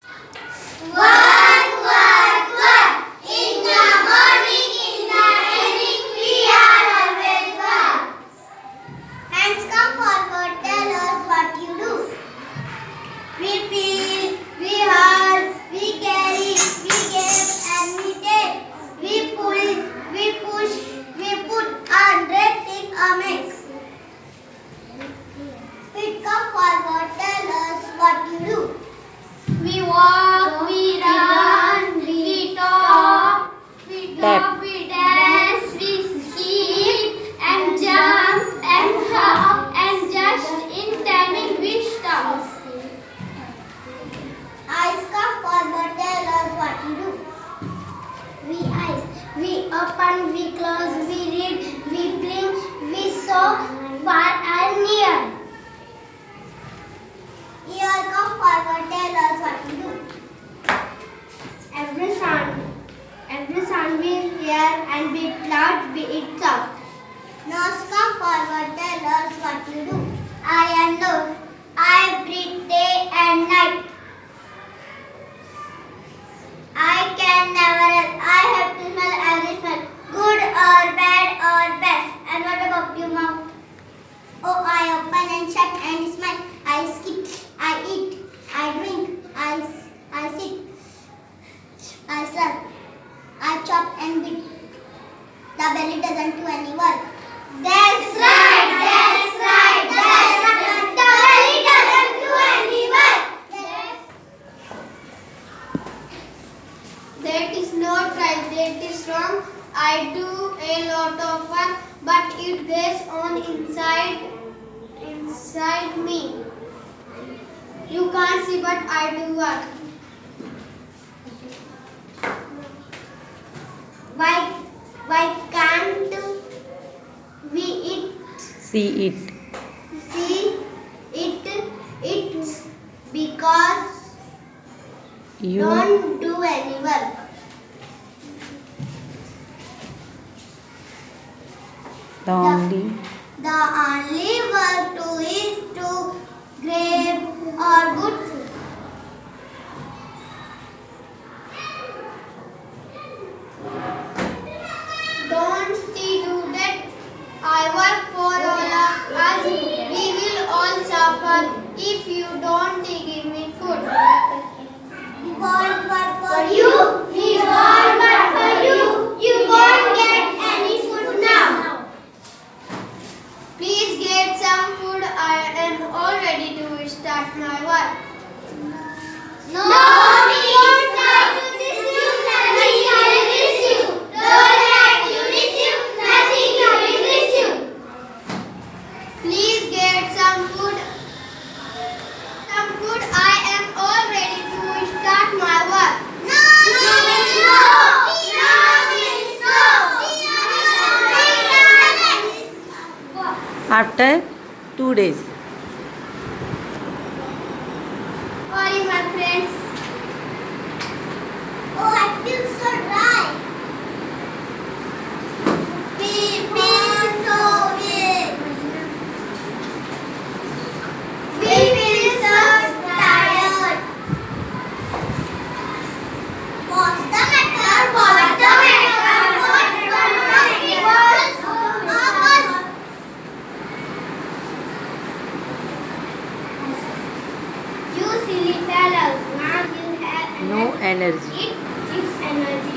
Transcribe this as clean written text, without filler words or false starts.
Work, work, work. In the morning, in the evening, we are always work. Hands come forward, tell us what you do. We feel, we hurt, we carry, we give and we take. We pull, we push, we put our dread in a mix. Feet come forward, tell us what you do. We walk, we run, we talk, we dance, we skip and jump and hop and just in timing we stop. Eyes come forward, tell us what you do. We open, we close, we read, we blink, we saw far and near. Ear come forward, tell us what you do. Every sound we hear and be it loud, be it soft. Nose come forward, tell us what you do. Eye and nose, I breathe day and night. I can never help, I have to smell every smell, good or bad or best. And what about you, mouth? Oh, I open and shut and smile. I skip, I eat, I drink, I sit, I serve, I chop and beat. The belly doesn't do any work. That's right, that's right, that's right. The belly doesn't do any work. That is not right, that is wrong. I do a lot of work, but it gets on inside me. You can't see, but I do work. Why can't we See it. see it? It's because You don't do any work. the only The only work to is to grab or good food. Don't do that. I work for all of us. We will all suffer if you don't give me food. We won't work for you. We won't work for you. You won't get any food now. Please get some food. I am all ready to start my work. No, we won't try to diss you. Nothing will diss you. Don't try to diss you. Nothing will diss you. Please get some food. Some food. I am all ready to start my work. No, means no. No means no. after 2 days. Sorry, my friends. Oh, I feel so dry. We feel so big. We feel so tired. What's the matter? What's the matter? What's the matter? You silly fellows, now you have No energy. It is energy.